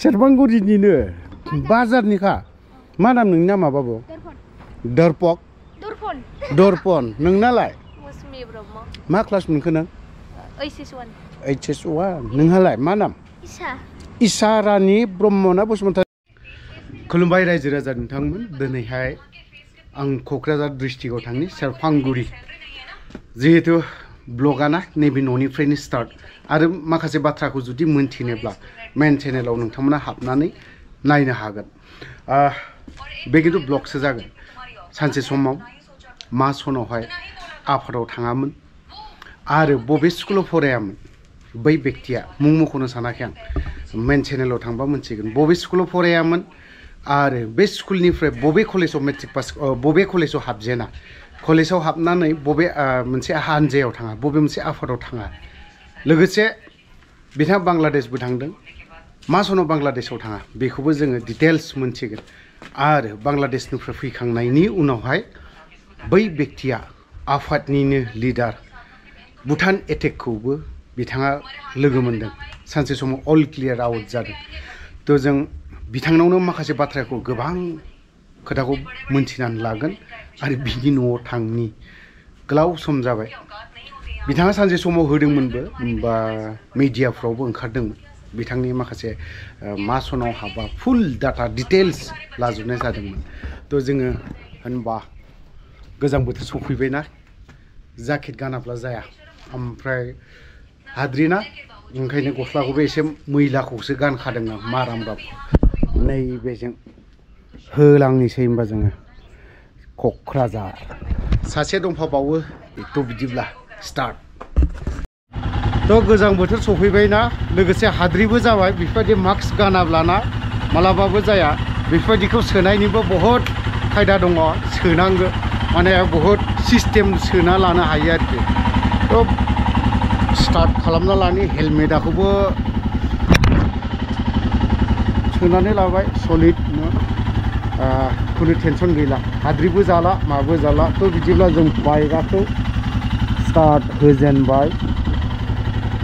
सेरफांगुरिनिनो बाजारनिखा मा नाम नोंनि नामा बाबु? दर्पक दर्पन नोंनालाय? मा क्लास मोनखो नों? HS1 नोंहालाय मा नाम? इसा रानि ब्रह्म ना बसुमतारी? खुलुमबाय रायजो राजा नोंथांमोन। दिनैहाय आं क'क्राझार डिस्ट्रिक्टआव थांनि सेरफांगुरि। जिहेतु ब्लगाना नैबे न'निफ्रायनो स्टार्ट आरो माखासे बाथ्राखौ जुदि मोनथिनोब्ला मेन चेनेलाव नोंथांमोना हाबनानै नायनो हागोन। बे खिन्थु ब्लगसो जागोन। सानसे समाव मा सनावहाय आफादाव थाङामोन आरो बबे स्कुलाव फरायामोन बै बेक्तिया मुं मख'नो सानाखै आं। मेन चेनेलाव थांबा मोनथिगोन बबे स्कुलाव फरायामोन आरो बे स्कुलनिफ्राय बबे कलेजाव मेट्रिक पास बबे कलेजाव हाबजेना, कलेजाव हाबनानै बबे मोनसे हानजायाव थाङा, बबे मोनसे आफादाव थाङा। लोगोसे बिथाङा बांलादेशबो थांदों। मा सनाव बांलादेशआव थाङा बेखौबो जोङो डिटेल्स मोनथिगोन। आरो बांलादेशनिफ्राय फैखांनायनि उनावहाय बै बेक्तिया आफादनिनो लिडार भुटान एटेकखौबो बिथाङा लोगो मोनदों। सानसे समाव अल क्लियार आउट जादों। थ' जों बिथांनावनो माखासे बाथ्राखौ गोबां खोथाखौ मोनथिनानै लागोन आरो बिनि न'आव थांनि। गोलाव सम जाबाय। बिथाङा सानसे समाव होदोंमोनबो बा मिडियाफ्रावबो ओंखारदोंमोन। बिथांनि माखासे मा सनाव हाबा फुल डाटा डिटेल्स लाजोबनाय जादोंमोन। थ' जोङो होनबा गोजां बोथोर सफैबायना, जाकेट गानाब्ला जाया। ओमफ्राय हाद्रिना ओंखायनो गस्लाखौबो एसे मैलाखौसो गानखादों आं मारामबाबो। नैबेजों होलांनोसै होनबा जोङो क'क्राझार। सासे दंफाबावो थ' बिदिब्ला स्टार्ट। थ' गोजां बोथोर सफैबायना, लोगोसे हाद्रिबो जाबाय। बेफोरबायदि मास्क गानाब्लाना मालाबाबो जाया। बेफोरबायदिखौ सोनायनिबो बहुद खायदा दङ। सोनांगौ माने बहुद सिस्टेम सोना लानो हायो आरोखि। थ' स्टार्ट खालामना लानि। हेलमेटखौबो सोनानै लाबाय सलिडनो। खुनु टेनसन गैला। हाद्रिबो जाला माबो जाला। थ' बिदिब्ला जों बाइकखौ स्टार्ट होजेनबाय।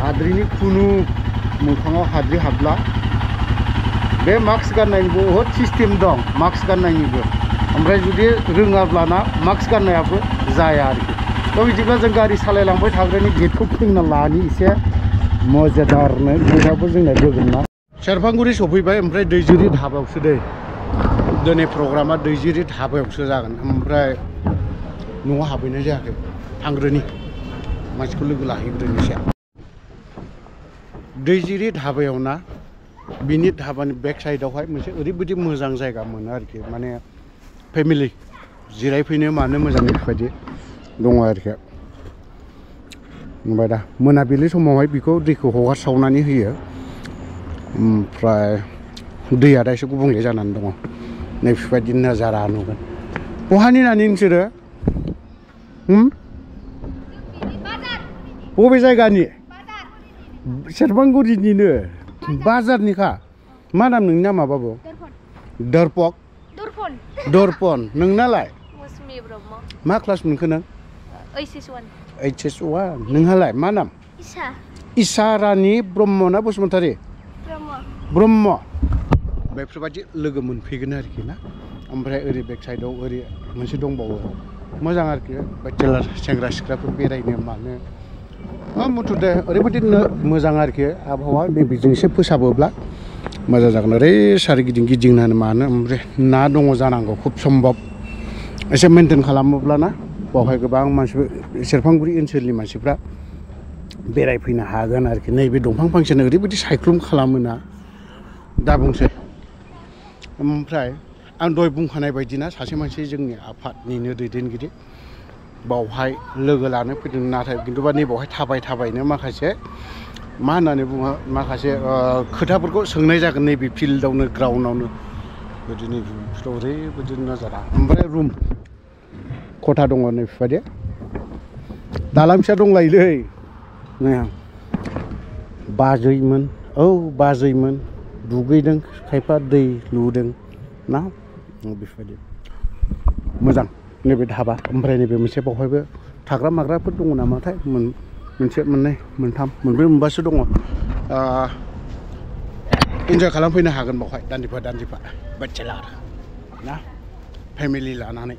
हाद्रिनि खुनु मोखाङाव हाद्रि हाबला। बे मास्क गाननायनि बहुद सिस्टेम दं मास्क गाननायनिबो। ओमफ्राय जुदि रोङाब्लाना मास्क गाननायाबो जाया आरोखि। थ' बिदिब्ला जों गारि सालायलांबाय थाग्रानि गेटखौ खेंना लानि एसे मजेदारनो। गेटआबो जोंना गोगोम ना। सेरफांगुरि सफैबाय। ओमफ्राय दैजिरि धाबायावसो दै। दिनै प्रग्रामा दैजिरि धाबायावसो जागोन। ओमफ्राय न'आव हाबहैनाय जायाखै। थांग्रोनि मानसिखौ लोगो लाहैग्रोनिसै। दैजिरि धाबायाव ना, बिनि धाबानि बेक साइडआवहाय मोनसे ओरैबायदि मोजां जायगा मोनो आरोखि। माने फेमिलि जिरायफैनो मानो मोजां बेफोरबायदि दङ आरोखि। ओमफ्राय दा मोनाबिलि समावहाय बेखौ दैखौ हगारसावनानै होयो। ओमफ्राय दैया दा एसे गुबुंले जानानै दङ। नैबेफोरबायदि नाजारा नुगोन। बहानि नानि नोंसोरो? बबे जायगानि? सेरफांगुरिनिनो बाजारनिखा। मा नाम नोंनि नामा बाबु? दर्पक दर्पन नोंनालाय? मा क्लास मोनखो नों? HS1 नोंहालाय मा नाम? इसा रानि ब्रह्म ना बसुमतारी? ब्रह्म। बेफोरबायदि लोगो मोनफैगोन आरोखि ना। ओमफ्राय ओरै बेक साइडआव ओरै मोनसे दंबावो। मोजां आरोखि बेचेलार सेंग्रा सिख्लाफोर बेरायनो मानो मुथुथे ओरैबायदि मोजां आरोखि आबहावा। नैबेजों एसे फोसाबोब्ला मोजां जागोन। ओरै सारिगिदिं गिदिंनानै मानो। ओमफ्राय ना दङ जानांगौ खुब सम्भब। एसे मेनटेन खालामोब्लाना बावहाय गोबां मानसिफोर सेरफांगुरि ओनसोलनि मानसिफ्रा बेरायफैनो हागोन आरोखि। नैबे दंफां फांसेनो ओरैबायदि सायख्लुम खालामोना दा बुंसै। ओमफ्राय आं दहाय बुंखानाय बायदिना सासे मानसि जोंनि आफादनिनो दैदेनगिरि बावहाय लोगो लानो फैदों। नाथाय खिन्थुबा नैबावहाय थाबायनो माखासे मा होननानै बुङो माखासे खोथाफोरखौ सोंनाय जागोन नैबे फिल्डआवनो ग्राउन्डआवनो। बिदिनो ओरैबायदि नाजारा। ओमफ्राय रुम खथा दङ नैबेबायदि। दालां फिसा दंलायोलै। बाजैमोन बाजैमोन दुगैदों, खायफा दै लुदों ना बेफोरबायदि मोजां नैबे धाबा। ओमफ्राय नैबे मोनसे बावहायबो थाग्रा माग्राफोर दङ नामाथाय। मोनसे मोननै मोनथाम मोनब्रै मोनबासो दङ। इन्जय खालामफैनो हागोन बावहाय दान्दिफा बेचेलार ना फेमिलि लानानै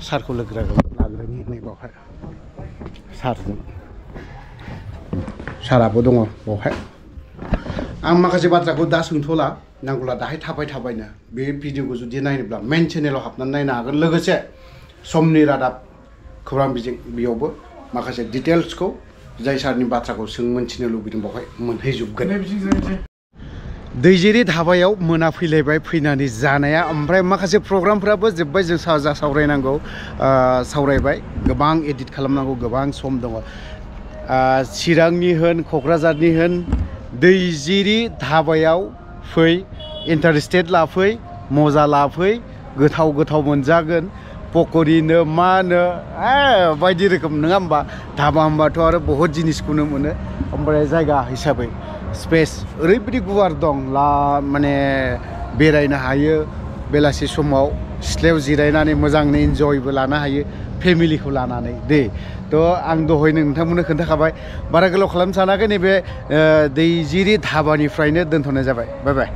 सारखौ लोगो लाग्रोनि बावहाय सारजों साराबो दङ बावहाय आं माखासे बाथ्राखौ दा सोंथ'ला नांगौला दाहाय थाबायनो बे भिडिअखौ जुदि नायनोब्ला मेन चेनेलाव हाबनानै नायनो हागोन लोगोसे समनि रादाब खौरां बिजों बेयावबो माखासे डिटेल्सखौ जाय सारनि बाथ्राखौ मोनथिनो लुबैदों बावहाय मोनहैजोबगोन दैजिरि धाबायाव मोनाफैलायबाय फैनानै जानाया ओमफ्राय माखासे प्रग्रामफ्राबो जोब्बाय जों सावरायनांगौ सावरायबाय गोबां एडिट खालामनांगौ गोबां सम दङ चिरांनि होन क'क्राझारनि होन दैजिरि धाबायाव फै इन्टारेस्टेड लाफै मजा लाफै गोथाव मोनजागोन पकरिनो मानो बायदि रोखोम नङा होमबा धाबा होमबाथ' आरो बहुत जिनिसखौनो मोनो ओमफ्राय जायगा हिसाबै स्पेस ओरैबायदि गुवार दं माने बेरायनो हायो बेलासि समाव सिथ्लायाव जिरायनानै मोजाङै इन्जयबो लानो हायो फेमिलिखौ लानानै थ' आं दहायनो नोंथांमोननो खोन्थाखाबाय बारा गोलाव खालामनो सानाखै नैबे दैजिरि धाबानिफ्रायनो दोनथ'नाय जाबाय बाय बाय